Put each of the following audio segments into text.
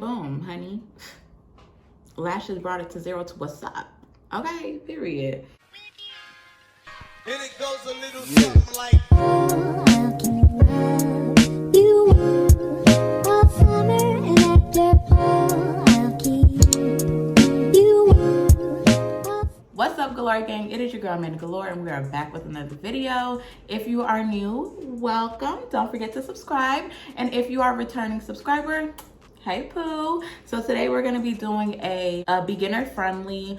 and boom, honey. Lashes brought it to 0 to what's up. Okay, period. And it goes a little something like What's up, Galore gang? It is your girl Amanda Galore, and we are back with another video. If you are new, welcome. Don't forget to subscribe, and if you are a returning subscriber, hey Pooh. So today we're going to be doing a beginner friendly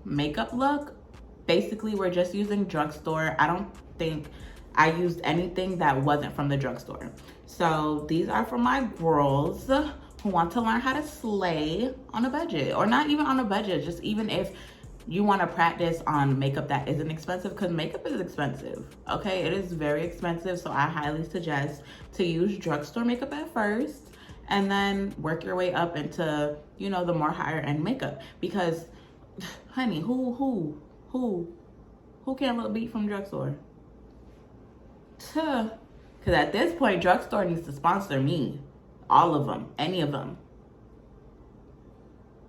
makeup look. Basically, we're just using drugstore. I don't think I used anything that wasn't from the drugstore. So these are for my girls who want to learn how to slay on a budget, or not even on a budget, just even if you want to practice on makeup that isn't expensive, because makeup is expensive. Okay, it is very expensive. So I highly suggest to use drugstore makeup at first and then work your way up into, you know, the more higher end makeup. Because honey, who can't look beat from drugstore? Because at this point, drugstore needs to sponsor me. All of them, any of them.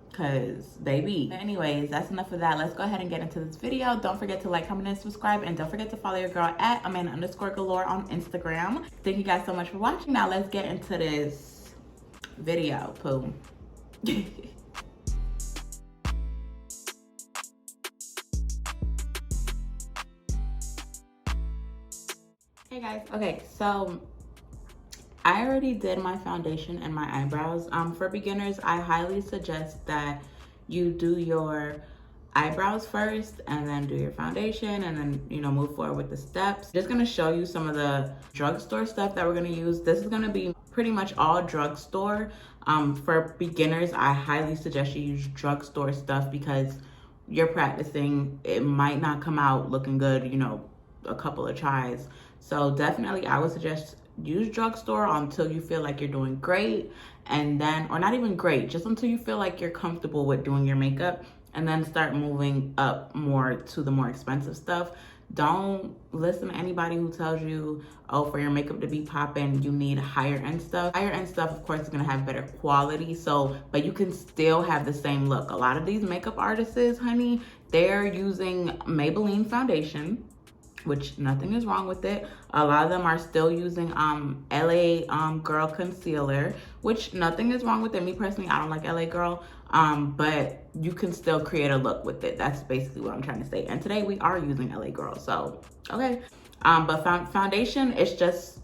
Because baby. Anyways, that's enough of that. Let's go ahead and get into this video. Don't forget to like, comment, and subscribe. And don't forget to follow your girl at Amanda_Galore on Instagram. Thank you guys so much for watching. Now let's get into this video. Pooh. Hey guys. Okay, so I already did my foundation and my eyebrows. For beginners, I highly suggest that you do your eyebrows first and then do your foundation and then, you know, move forward with the steps. Just gonna show you some of the drugstore stuff that we're gonna use. This is gonna be pretty much all drugstore. For beginners, I highly suggest you use drugstore stuff because you're practicing. It might not come out looking good, you know, a couple of tries. So definitely I would suggest use drugstore until you feel like you're doing great, and then, or not even great, just until you feel like you're comfortable with doing your makeup, and then start moving up more to the more expensive stuff. Don't listen to anybody who tells you, oh, for your makeup to be popping, you need higher end stuff. Higher end stuff, of course, is gonna have better quality, so, but you can still have the same look. A lot of these makeup artists, honey, they're using Maybelline foundation, which nothing is wrong with it. A lot of them are still using LA Girl concealer, which nothing is wrong with it. Me personally, I don't like LA Girl, but you can still create a look with it. That's basically what I'm trying to say. And today we are using LA Girl, so okay. But foundation, it's just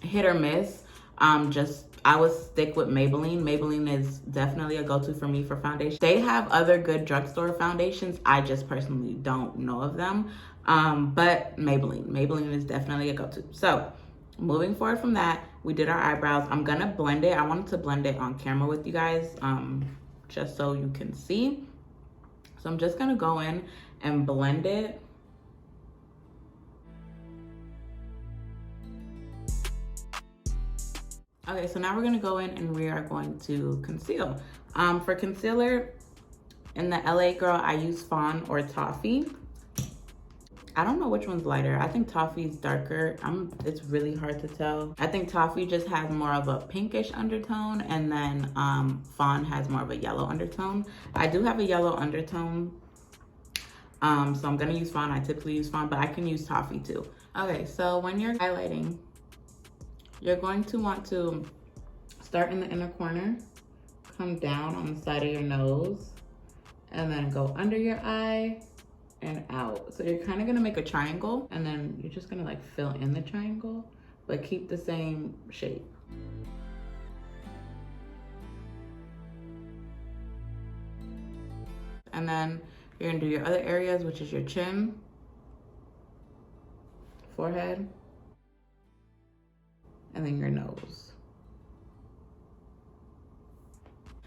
hit or miss. I would stick with Maybelline. Maybelline is definitely a go-to for me for foundation. They have other good drugstore foundations. I just personally don't know of them. But Maybelline is definitely a go-to. So moving forward from that, we did our eyebrows. I'm gonna blend it. I wanted to blend it on camera with you guys, just so you can see. So I'm just gonna go in and blend it. Okay, so now we're gonna go in and we are going to conceal. For concealer, in the LA Girl, I use Fawn or Toffee. I don't know which one's lighter. I think Toffee's darker. It's really hard to tell. I think Toffee just has more of a pinkish undertone, and then Fawn has more of a yellow undertone. I do have a yellow undertone, so I'm gonna use Fawn. I typically use Fawn, but I can use Toffee too. Okay, so when you're highlighting, you're going to want to start in the inner corner, come down on the side of your nose, and then go under your eye and out. So you're kind of gonna make a triangle, and then you're just gonna like fill in the triangle, but keep the same shape. And then you're gonna do your other areas, which is your chin, forehead, and then your nose.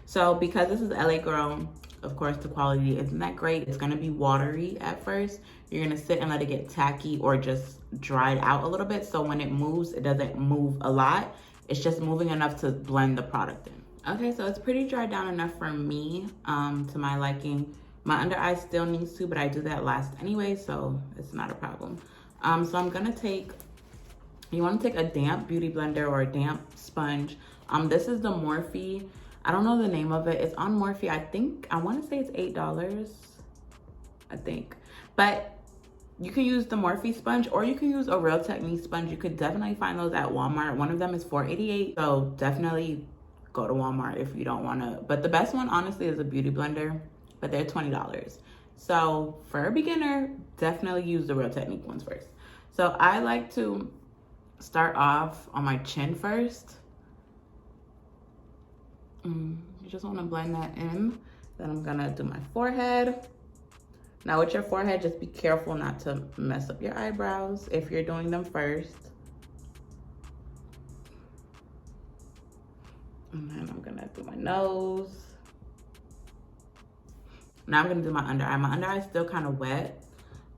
So because this is LA Girl, of course the quality isn't that great. It's gonna be watery at first. You're gonna sit and let it get tacky or just dried out a little bit. So when it moves, it doesn't move a lot. It's just moving enough to blend the product in. Okay, so it's pretty dried down enough for me, to my liking. My under eye still needs to, but I do that last anyway, so it's not a problem. So I'm gonna take, you wanna take a damp beauty blender or a damp sponge This is the Morphe. I don't know the name of it. It's on Morphe. I want to say it's $8, I think. But you can use the Morphe sponge, or you can use a Real Technique sponge. You could definitely find those at Walmart. One of them is $4.88. So definitely go to Walmart if you don't want to. But the best one, honestly, is a beauty blender. But they're $20. So for a beginner, definitely use the Real Technique ones first. So I like to start off on my chin first. You just want to blend that in. Then I'm going to do my forehead. Now with your forehead, just be careful not to mess up your eyebrows if you're doing them first. And then I'm going to do my nose. Now I'm going to do my under eye. My under eye is still kind of wet.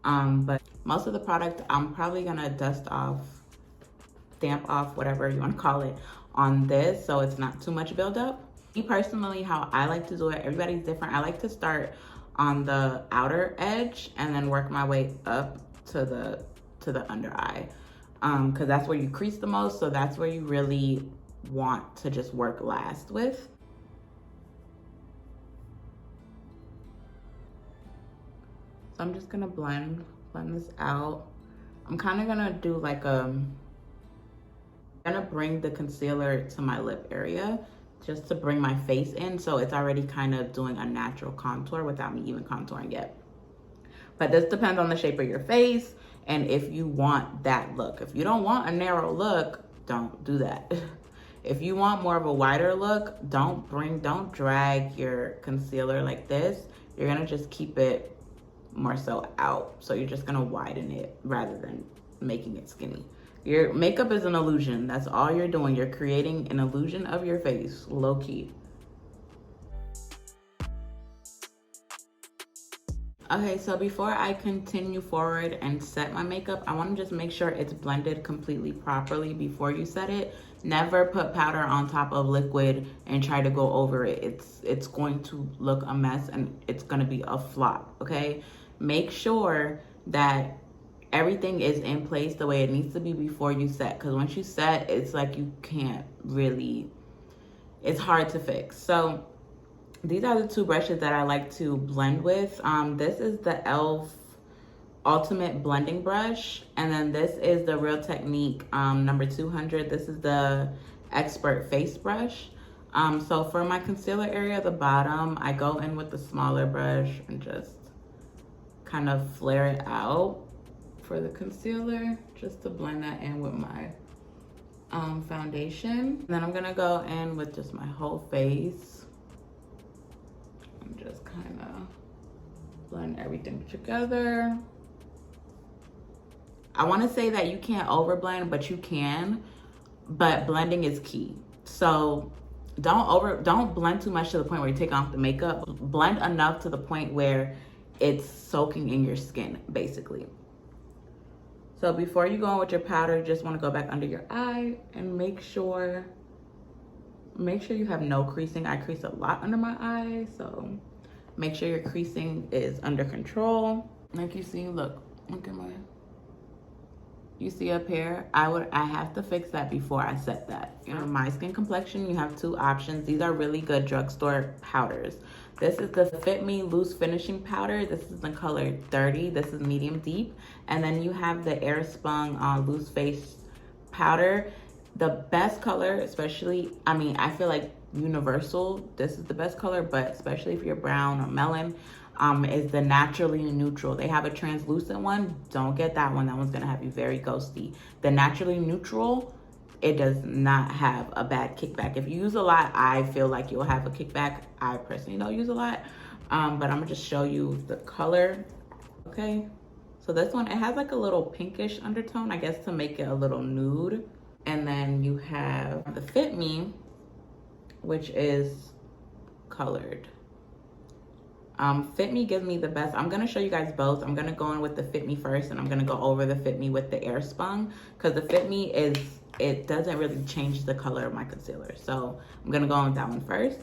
But most of the product, I'm probably going to dust off, damp off, whatever you want to call it, on this, so it's not too much buildup. Me personally, how I like to do it, everybody's different. I like to start on the outer edge and then work my way up to the under eye, because that's where you crease the most, so that's where you really want to just work last with. So I'm just gonna blend this out. I'm kind of gonna do like I'm gonna bring the concealer to my lip area just to bring my face in, so it's already kind of doing a natural contour without me even contouring yet. But this depends on the shape of your face and if you want that look. If you don't want a narrow look, don't do that. If you want more of a wider look, don't drag your concealer like this. You're gonna just keep it more so out. So you're just gonna widen it rather than making it skinny. Your makeup is an illusion. That's all you're doing. You're creating an illusion of your face, low key. Okay, so before I continue forward and set my makeup, I want to just make sure it's blended completely properly before you set it. Never put powder on top of liquid and try to go over it. It's going to look a mess and it's going to be a flop, okay? Make sure that everything is in place the way it needs to be before you set, because once you set, it's like you can't really, it's hard to fix. So these are the two brushes that I like to blend with. This is the e.l.f. Ultimate Blending Brush, and then this is the Real Technique number 200. This is the Expert Face Brush. So for my concealer area at the bottom, I go in with the smaller brush and just kind of flare it out for the concealer, just to blend that in with my foundation. Then I'm gonna go in with just my whole face and just kind of blend everything together. I want to say that you can't overblend, but you can. But blending is key. So don't blend too much to the point where you take off the makeup. Blend enough to the point where it's soaking in your skin, basically. So before you go in with your powder, you just want to go back under your eye and make sure you have no creasing. I crease a lot under my eye, so make sure your creasing is under control. Like you see, look at my, you see up here, I have to fix that before I set that. You know, my skin complexion, you have two options. These are really good drugstore powders. This is the Fit Me Loose Finishing Powder. This is the color 30. This is medium deep. And then you have the Airspun Loose Face Powder. The best color, especially, I mean, I feel like universal, this is the best color, but especially if you're brown or melon, is the Naturally Neutral. They have a translucent one. Don't get that one. That one's gonna have you very ghosty. The Naturally Neutral, it does not have a bad kickback. If you use a lot, I feel like you'll have a kickback. I personally don't use a lot, but I'm gonna just show you the color, okay? So this one, it has like a little pinkish undertone, I guess, to make it a little nude. And then you have the Fit Me, which is colored. Fit Me gives me the best. I'm gonna show you guys both. I'm gonna go in with the Fit Me first, and I'm gonna go over the Fit Me with the Airspun, because the Fit Me it doesn't really change the color of my concealer. So I'm gonna go in with that one first.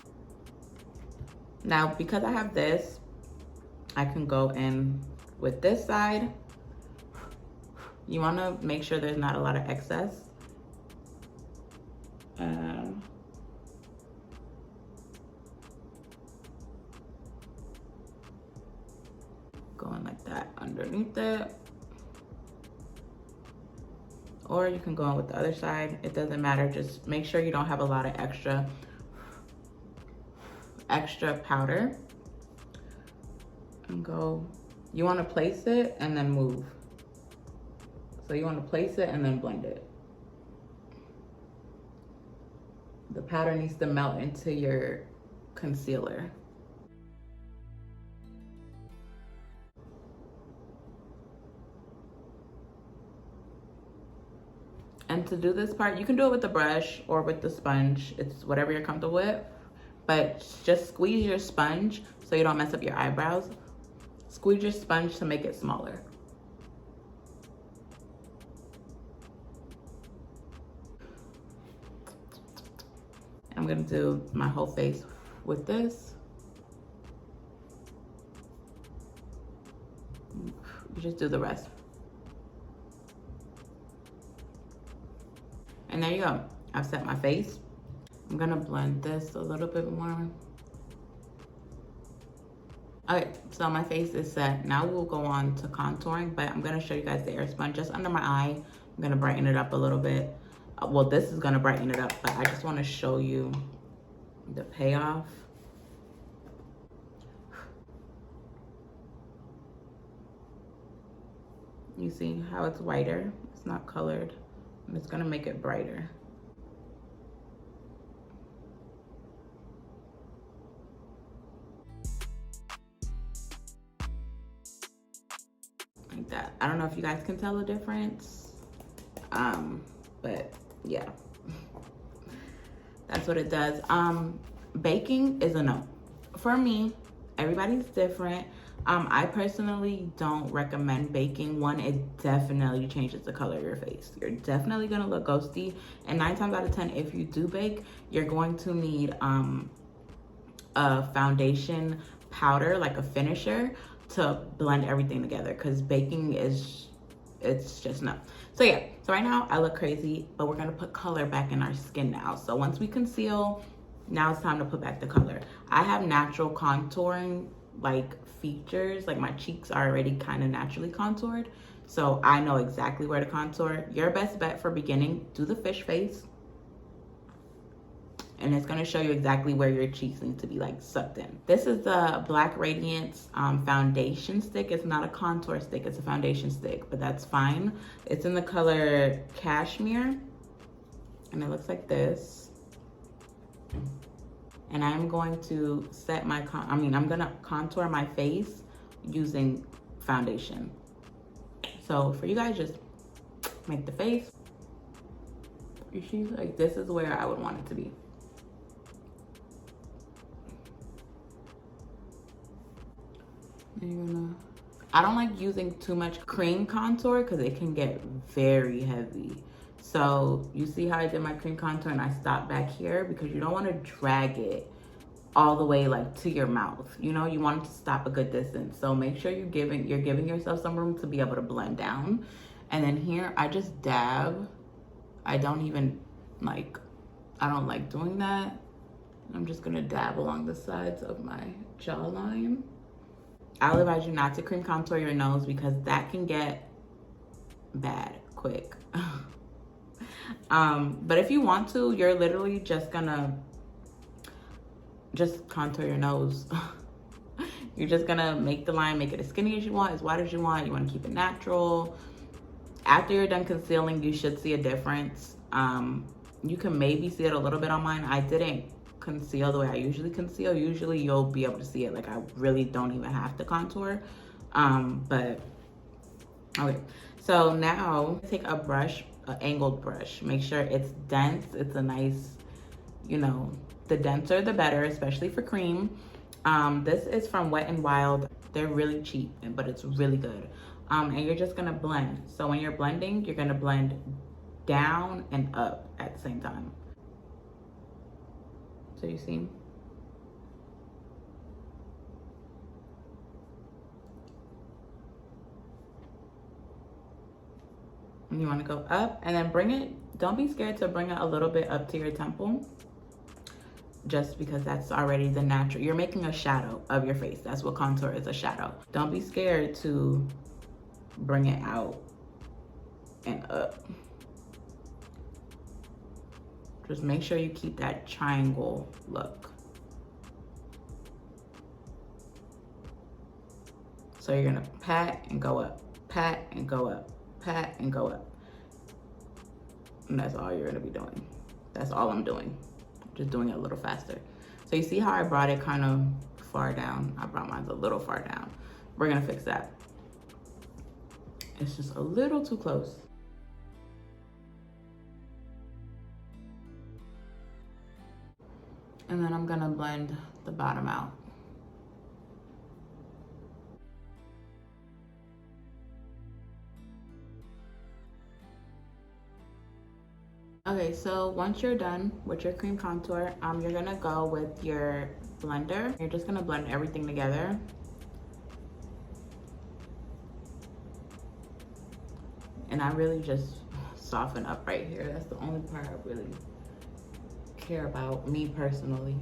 Now, because I have this, I can go in with this side. You wanna make sure there's not a lot of excess. like that underneath it. Or you can go in with the other side. It doesn't matter. Just make sure you don't have a lot of extra powder. And go, you want to place it and then move. So you want to place it and then blend it. The powder needs to melt into your concealer. And to do this part, you can do it with the brush or with the sponge. It's whatever you're comfortable with. But just squeeze your sponge so you don't mess up your eyebrows. Squeeze your sponge to make it smaller. I'm gonna do my whole face with this. You just do the rest. And there you go. I've set my face. I'm gonna blend this a little bit more. Okay, so my face is set. Now we'll go on to contouring, but I'm gonna show you guys the air sponge just under my eye. I'm gonna brighten it up a little bit. Well, this is gonna brighten it up, but I just wanna show you the payoff. You see how it's whiter? It's not colored. And it's gonna make it brighter. Like that. I don't know if you guys can tell the difference. But yeah. That's what it does. Baking is a no. For me, everybody's different. I personally don't recommend baking. One, it definitely changes the color of your face. You're definitely gonna look ghosty. And 9 times out of 10, if you do bake, you're going to need a foundation powder, like a finisher, to blend everything together. Because baking is, it's just no. So yeah, so right now I look crazy, but we're gonna put color back in our skin now. So once we conceal, now it's time to put back the color. I have natural contouring like features, like my cheeks are already kind of naturally contoured, so I know exactly where to contour. Your best bet for beginning, do the fish face, and it's going to show you exactly where your cheeks need to be like sucked in. This is the Black Radiance foundation stick. It's not a contour stick, it's a foundation stick, but that's fine. It's in the color Cashmere, and it looks like this. And I'm going to set my, I'm gonna contour my face using foundation. So for you guys, just make the face. You see, like this is where I would want it to be. I don't like using too much cream contour because it can get very heavy. So you see how I did my cream contour and I stopped back here because you don't want to drag it all the way like to your mouth. You know, you want it to stop a good distance. So make sure you're giving yourself some room to be able to blend down. And then here I just dab. I don't even like, I don't like doing that. I'm just gonna dab along the sides of my jawline. I'll advise you not to cream contour your nose because that can get bad quick. But if you want to, you're literally just gonna just contour your nose. You're just gonna make the line, make it as skinny as you want, as wide as you want. You want to keep it natural. After you're done concealing, you should see a difference. You can maybe see it a little bit on mine. I didn't conceal the way I usually conceal. Usually you'll be able to see it. Like I really don't even have to contour. But okay, so now take a brush, an angled brush. Make sure it's dense. It's a nice, you know, the denser the better, especially for cream. This is from Wet n Wild. They're really cheap, but it's really good. And you're just gonna blend. So when you're blending, you're gonna blend down and up at the same time. So you see? And you wanna go up and then bring it, don't be scared to bring it a little bit up to your temple. just because that's already the natural. You're making a shadow of your face. That's what contour is, a shadow. Don't be scared to bring it out and up. Just make sure you keep that triangle look. So you're gonna pat and go up, pat and go up, pat and go up. And that's all you're gonna be doing. That's all I'm doing. Just doing it a little faster. So you see how I brought it kind of far down? I brought mine a little far down. We're gonna fix that. It's just a little too close. And then I'm gonna blend the bottom out. Okay, so once you're done with your cream contour, you're gonna go with your blender. You're just gonna blend everything together. And I really just soften up right here. That's the only part I really care about, me personally,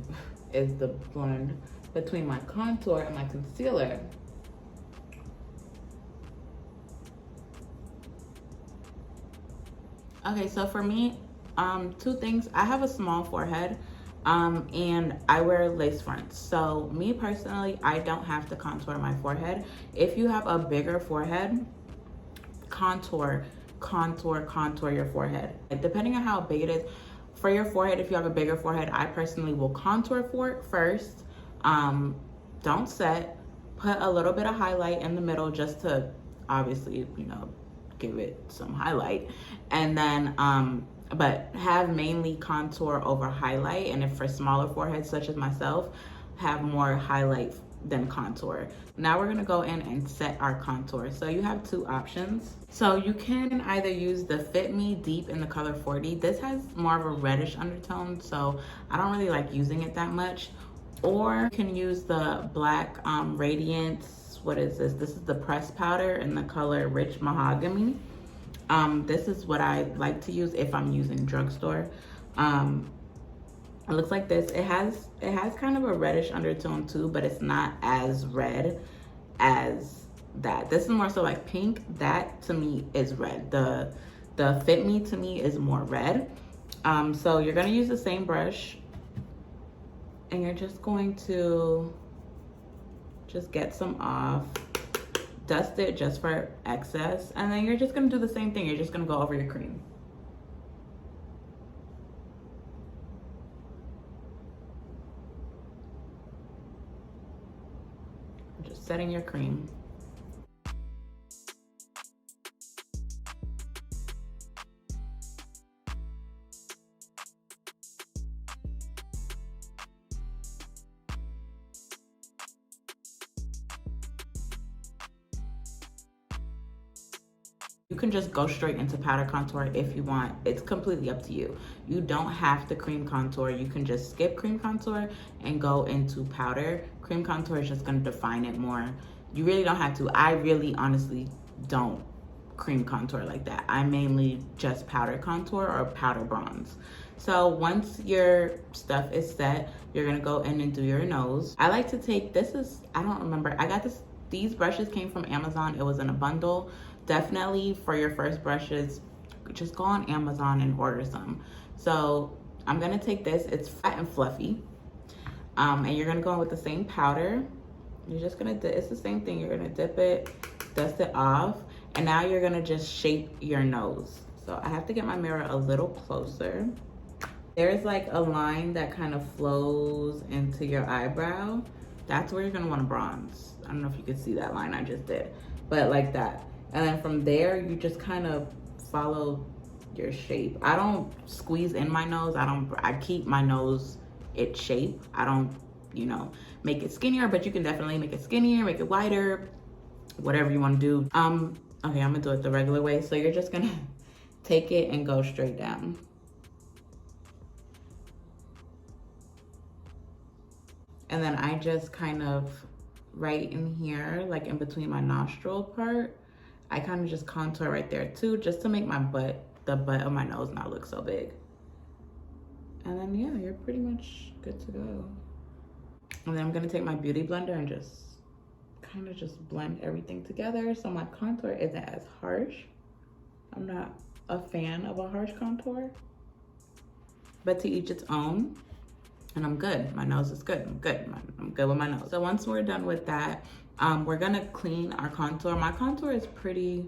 is the blend between my contour and my concealer. Okay, so for me, two things. I have a small forehead, and I wear lace fronts. So me personally, I don't have to contour my forehead. If you have a bigger forehead, contour your forehead. Depending on how big it is, for your forehead, if you have a bigger forehead, I personally will contour for it first. Don't set, put a little bit of highlight in the middle just to obviously, you know, give it some highlight. And then, but have mainly contour over highlight. And if for smaller foreheads, such as myself, have more highlight than contour. Now we're gonna go in and set our contour. So you have two options. So you can either use the Fit Me Deep in the color 40. This has more of a reddish undertone, so I don't really like using it that much. Or you can use the black Radiance, what is this? This is the pressed powder in the color Rich Mahogany. This is what I like to use if I'm using drugstore. It looks like this. It has kind of a reddish undertone too, but it's not as red as that. This is more so like pink. That to me is red. The Fit Me to me is more red. So you're gonna use the same brush, and you're just going to just get some off, dust it just for excess, and then you're just gonna do the same thing. You're just gonna go over your cream. Just setting your cream. You can just go straight into powder contour if you want. It's completely up to you. You don't have to cream contour. You can just skip cream contour and go into powder. Cream contour is just gonna define it more. You really don't have to. I really honestly don't cream contour like that. I mainly just powder contour or powder bronze. So once your stuff is set, you're gonna go in and do your nose. I like to take, I don't remember, I got these brushes came from Amazon. It was in a bundle. Definitely for your first brushes, just go on Amazon and order some. So I'm gonna take this, it's fat and fluffy. And you're gonna go in with the same powder. You're just gonna, it's the same thing. You're gonna dip it, dust it off, and now you're gonna just shape your nose. So I have to get my mirror a little closer. There's like a line that kind of flows into your eyebrow. That's where you're gonna wanna bronze. I don't know if you can see that line I just did, but like that. And then from there, you just kind of follow your shape. I don't squeeze in my nose. I keep my nose its shape. I don't, you know, make it skinnier, but you can definitely make it skinnier, make it wider, whatever you want to do. Okay, I'm gonna do it the regular way. So you're just gonna take it and go straight down. And then I just kind of right in here, like in between my nostril part, I kind of just contour right there too, just to make my butt, the butt of my nose not look so big. And then yeah, you're pretty much good to go. And then I'm gonna take my beauty blender and just kind of just blend everything together so my contour isn't as harsh. I'm not a fan of a harsh contour, but to each its own. And I'm good. My nose is good. I'm good. I'm good with my nose. So once we're done with that, we're gonna clean our contour. My contour is pretty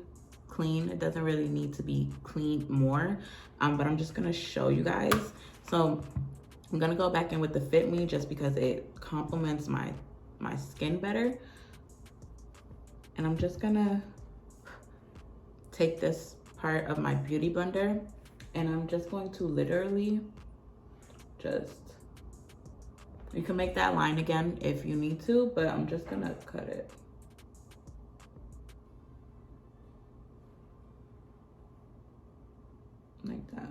clean. It doesn't really need to be cleaned more, but I'm just gonna show you guys. So I'm gonna go back in with the Fit Me just because it complements my skin better. And I'm just gonna take this part of my beauty blender and I'm just going to literally just, you can make that line again if you need to, but I'm just gonna cut it. Like that.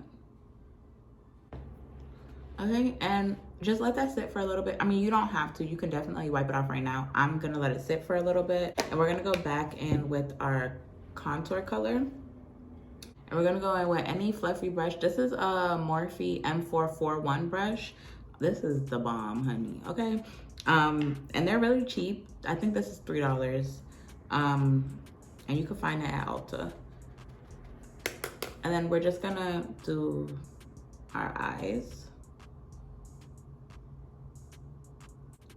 Okay, and just let that sit for a little bit. I mean, you don't have to. You can definitely wipe it off right now. I'm gonna let it sit for a little bit. And we're gonna go back in with our contour color. And we're gonna go in with any fluffy brush. This is a Morphe M441 brush. This is the bomb, honey, okay? And they're really cheap. I think this is $3. And you can find it at Ulta. And then we're just gonna do our eyes.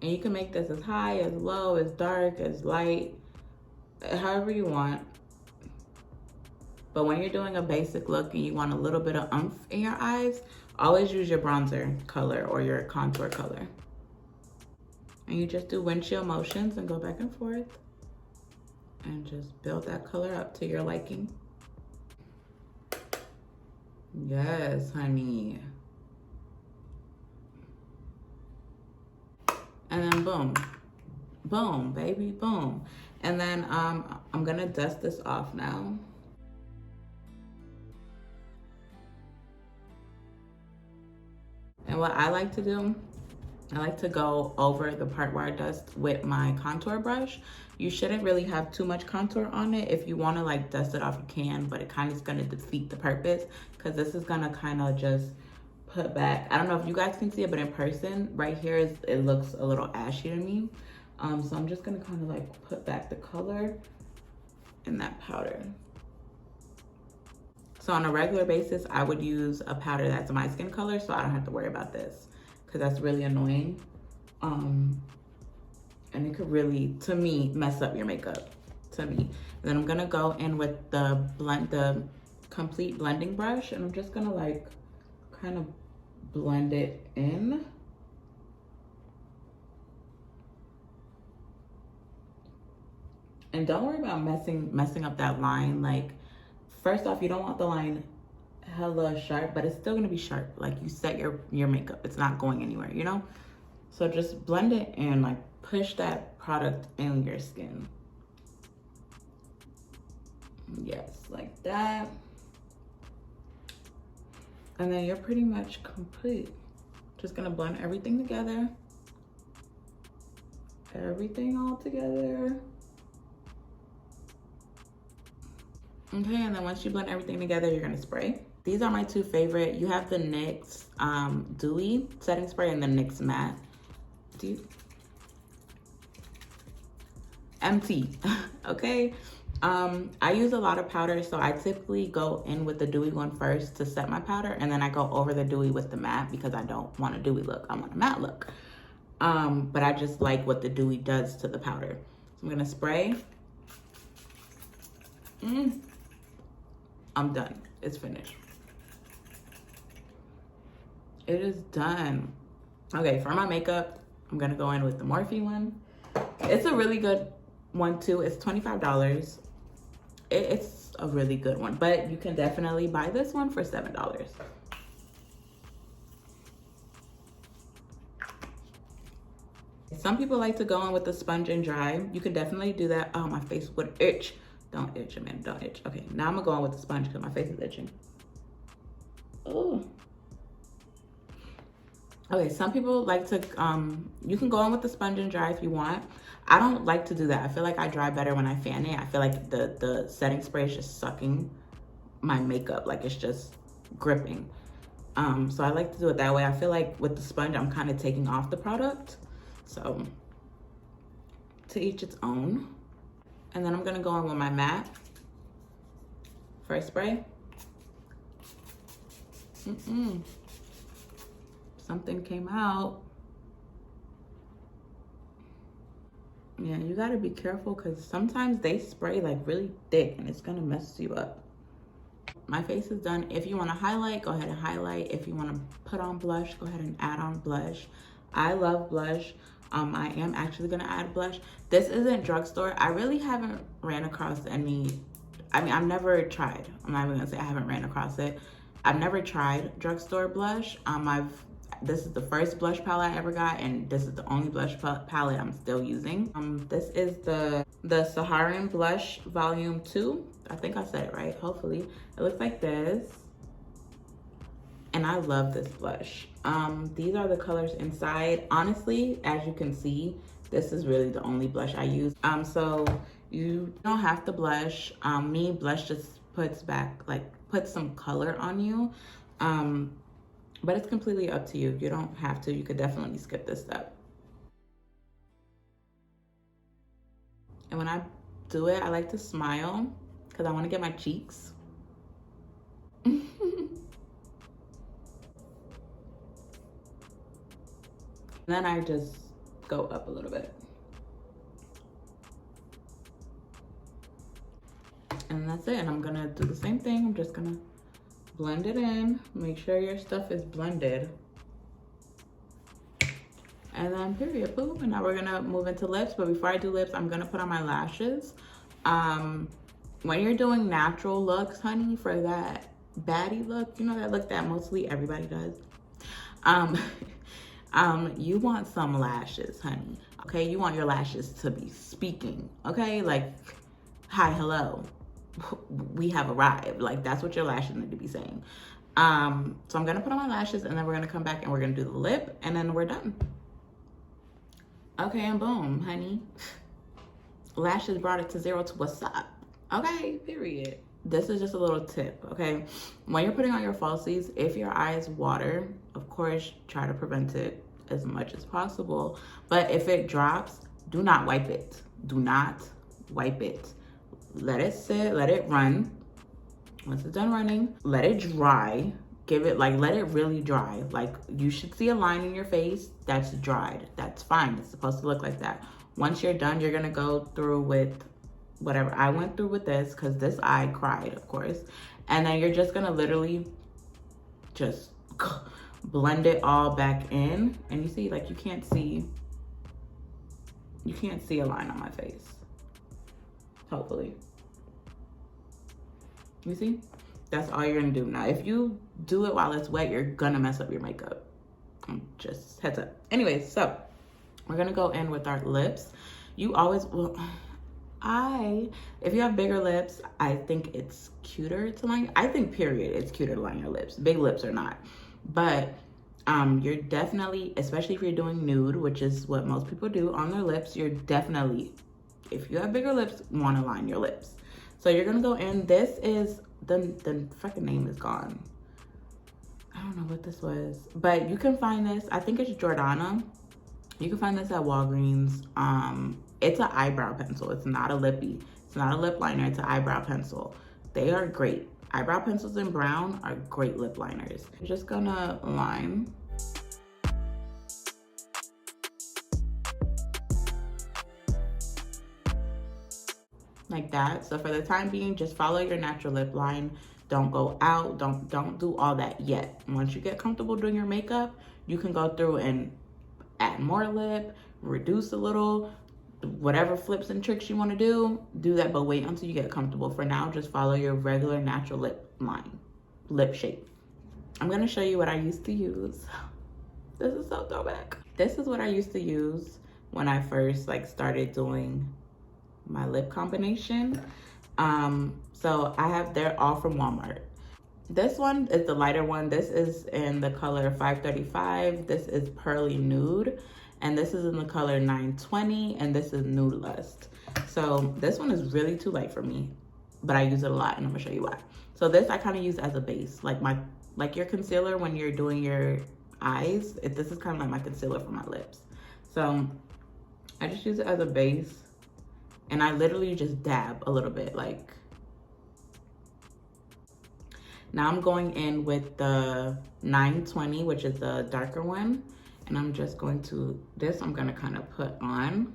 And you can make this as high, as low, as dark, as light, however you want. But when you're doing a basic look and you want a little bit of oomph in your eyes, always use your bronzer color or your contour color. And you just do windshield motions and go back and forth and just build that color up to your liking. Yes, honey. And then boom, boom, baby, boom. And then I'm gonna dust this off now. And what I like to do, I like to go over the part where I dust with my contour brush. You shouldn't really have too much contour on it. If you wanna like dust it off, you can, but it kind of is gonna defeat the purpose because this is gonna kind of just put back. I don't know if you guys can see it, but in person, right here, it looks a little ashy to me. So I'm just gonna kind of like put back the color in that powder. So on a regular basis, I would use a powder that's my skin color so I don't have to worry about this because that's really annoying. And it could really, to me, mess up your makeup, to me. And then I'm gonna go in with the complete blending brush and I'm just gonna like kind of blend it in. And don't worry about messing up that line. Like, first off, you don't want the line hella sharp, but it's still gonna be sharp. Like you set your makeup, it's not going anywhere, you know? So just blend it and like push that product in your skin. Yes, like that. And then you're pretty much complete. Just gonna blend everything together. Everything all together. Okay, and then once you blend everything together, you're gonna spray. These are my two favorite. You have the NYX Dewy setting spray and the NYX Matte. MT, okay? I use a lot of powder, so I typically go in with the dewy one first to set my powder, and then I go over the dewy with the matte because I don't want a dewy look, I want a matte look. But I just like what the dewy does to the powder. So I'm gonna spray. I'm done, it's finished. It is done. Okay, for my makeup, I'm gonna go in with the Morphe one. It's a really good one too, it's $25. It's a really good one, but you can definitely buy this one for $7. Some people like to go in with the sponge and dry. You can definitely do that. Oh, my face would itch. Don't itch, man, don't itch. Okay, now I'm gonna go in with the sponge because my face is itching. Oh. Okay, some people like to, you can go in with the sponge and dry if you want. I don't like to do that. I feel like I dry better when I fan it. I feel like the setting spray is just sucking my makeup, like it's just gripping. So I like to do it that way. I feel like with the sponge, I'm kind of taking off the product. So to each its own. And then I'm gonna go in with my matte first spray. Something came out. Yeah, you gotta be careful because sometimes they spray like really thick and it's gonna mess you up. My face is done. If you want to highlight, go ahead and highlight. If you want to put on blush, go ahead and add on blush. I love blush. I am actually gonna add blush. This isn't drugstore. I really haven't ran across any. I mean, I've never tried. I'm not even gonna say I haven't ran across it. I've never tried drugstore blush. This is the first blush palette I ever got, and this is the only blush palette I'm still using. This is the Saharan Blush Volume 2. I think I said it right, hopefully. It looks like this. And I love this blush. These are the colors inside. Honestly, as you can see, this is really the only blush I use. So you don't have to blush. Blush just puts some color on you. But it's completely up to you. You don't have to. You could definitely skip this step. And when I do it, I like to smile because I want to get my cheeks. Then I just go up a little bit. And that's it. And I'm gonna do the same thing. I'm just gonna blend it in. Make sure your stuff is blended. And then period, boom. And now we're gonna move into lips. But before I do lips, I'm gonna put on my lashes. When you're doing natural looks, honey, for that baddie look, you know, that look that mostly everybody does. You want some lashes, honey. Okay, you want your lashes to be speaking. Okay, like, hi, hello, we have arrived. Like, that's what your lashes need to be saying. So I'm gonna put on my lashes, and then we're gonna come back and we're gonna do the lip, and then we're done. Okay, and boom, honey. Lashes brought it to 0 to what's up. Okay, period. This is just a little tip, okay? When you're putting on your falsies, if your eyes water, of course, try to prevent it as much as possible. But if it drops, do not wipe it. Do not wipe it. Let it sit, let it run. Once it's done running, let it dry. Let it really dry. Like, you should see a line in your face that's dried. That's fine. It's supposed to look like that. Once you're done, you're gonna go through with whatever I went through with this, because this eye cried, of course. And then you're just gonna literally just blend it all back in. And you see, like, you can't see a line on my face, hopefully. You see? That's all you're gonna do. Now, if you do it while it's wet, you're gonna mess up your makeup. Just heads up. Anyways, so we're gonna go in with our lips. You always, if you have bigger lips, I think it's cuter to line. I think period, it's cuter to line your lips. Big lips are not. But you're definitely, especially if you're doing nude, which is what most people do on their lips, you're definitely, if you have bigger lips, want to line your lips. So you're gonna go in. This is the fucking name is gone. I don't know what this was, but you can find this. I think it's Jordana. You can find this at Walgreens. It's an eyebrow pencil. It's not a lippy. It's not a lip liner. It's an eyebrow pencil. They are great. Eyebrow pencils in brown are great lip liners. I'm just gonna line. Like that. So for the time being, just follow your natural lip line. Don't go out. Don't do all that yet. Once you get comfortable doing your makeup, you can go through and add more lip, reduce a little, whatever flips and tricks you want to do that, but wait until you get comfortable. For now, just follow your regular natural lip line, lip shape. I'm gonna show you what I used to use. This is so throwback. This is what I used to use when I first started doing my lip combination. So they're all from Walmart. This one is the lighter one. This is in the color 535. This is Pearly Nude. And this is in the color 920. And this is Nude Lust. So this one is really too light for me, but I use it a lot, and I'm gonna show you why. So this I kind of use as a base. Like, my like your concealer when you're doing your eyes. This is kind of like my concealer for my lips. So I just use it as a base, and I literally just dab a little bit. Like, now I'm going in with the 920, which is the darker one, and I'm just going to, I'm gonna kind of put on.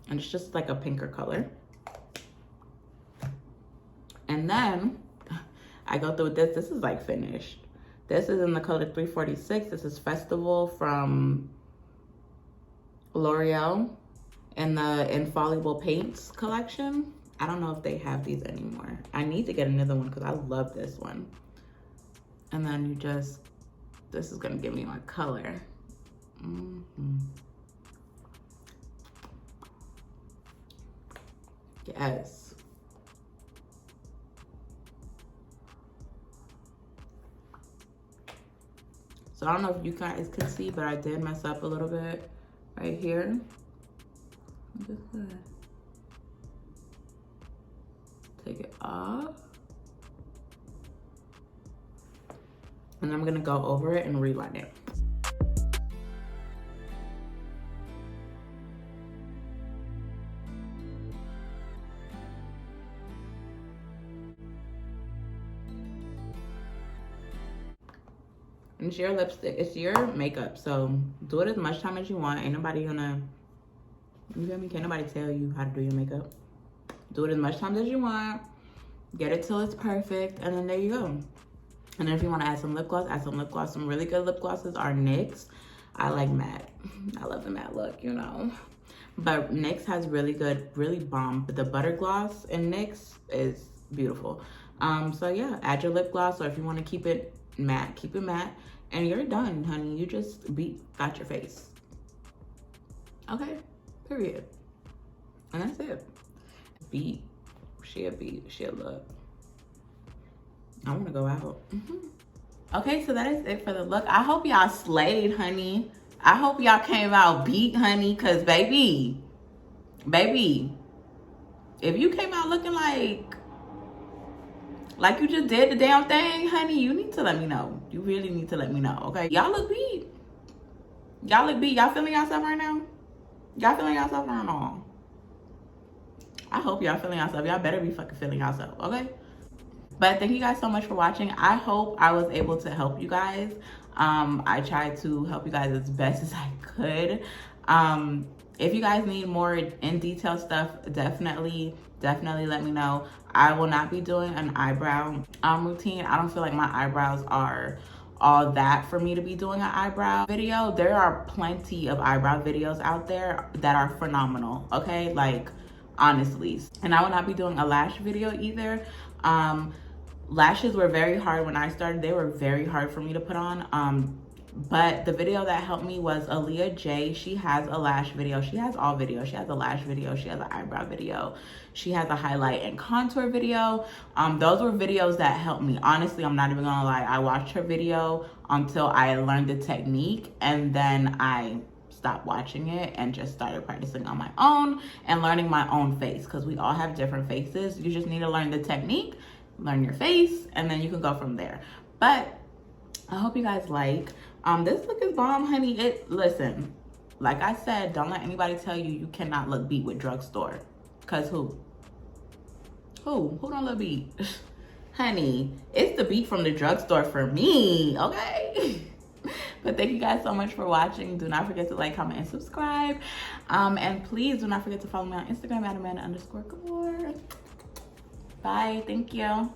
And it's just like a pinker color. And then I go through this. This is like finished. This is in the color 346. This is Festival from L'Oreal in the Infallible Paints collection. I don't know if they have these anymore. I need to get another one because I love this one. And then you just, this is gonna give me my color. Yes. So I don't know if you guys can see, but I did mess up a little bit right here. Just take it off. And I'm gonna go over it and reline it. It's your lipstick, it's your makeup, so do it as much time as you want. Ain't nobody gonna, you feel me? Can't nobody tell you how to do your makeup. Do it as much time as you want. Get it till it's perfect, and then there you go. And then if you want to add some lip gloss, add some lip gloss. Some really good lip glosses are NYX. I like matte. I love the matte look, you know. But NYX has really good, really bomb. But the butter gloss in NYX is beautiful. So yeah, add your lip gloss, or if you want to keep it matte, keep it matte. And you're done, honey. You just got your face. Okay, period. And that's it. Beat. She a look. I want to go out. Okay, so that is it for the look. I hope y'all slayed, honey. I hope y'all came out beat, honey, because baby, if you came out looking like you just did the damn thing, honey, you need to let me know. You really need to let me know, okay? Y'all look beat. Y'all look beat. Y'all feeling yourself right now? Y'all feeling yourself right now? I hope y'all feeling yourself. Y'all better be fucking feeling yourself, okay? But thank you guys so much for watching. I hope I was able to help you guys. I tried to help you guys as best as I could. If you guys need more in detail stuff, definitely let me know. I will not be doing an eyebrow routine. I don't feel like my eyebrows are all that for me to be doing an eyebrow video. There are plenty of eyebrow videos out there that are phenomenal, okay? Like, honestly. And I will not be doing a lash video either. Lashes were very hard when I started. They were very hard for me to put on. But the video that helped me was Aaliyah J. She has a lash video. She has all videos. She has a lash video. She has an eyebrow video. She has a highlight and contour video. Those were videos that helped me. Honestly, I'm not even gonna lie. I watched her video until I learned the technique, and then I stopped watching it and just started practicing on my own and learning my own face, because we all have different faces. You just need to learn the technique, learn your face, and then you can go from there. But I hope you guys like. This look is bomb, honey. Listen, like I said, don't let anybody tell you you cannot look beat with drugstore. Cause who don't look beat? Honey, it's the beat from the drugstore for me, okay? But thank you guys so much for watching. Do not forget to like, comment, and subscribe. And please do not forget to follow me on Instagram at Amanda_Galore. Bye, thank you.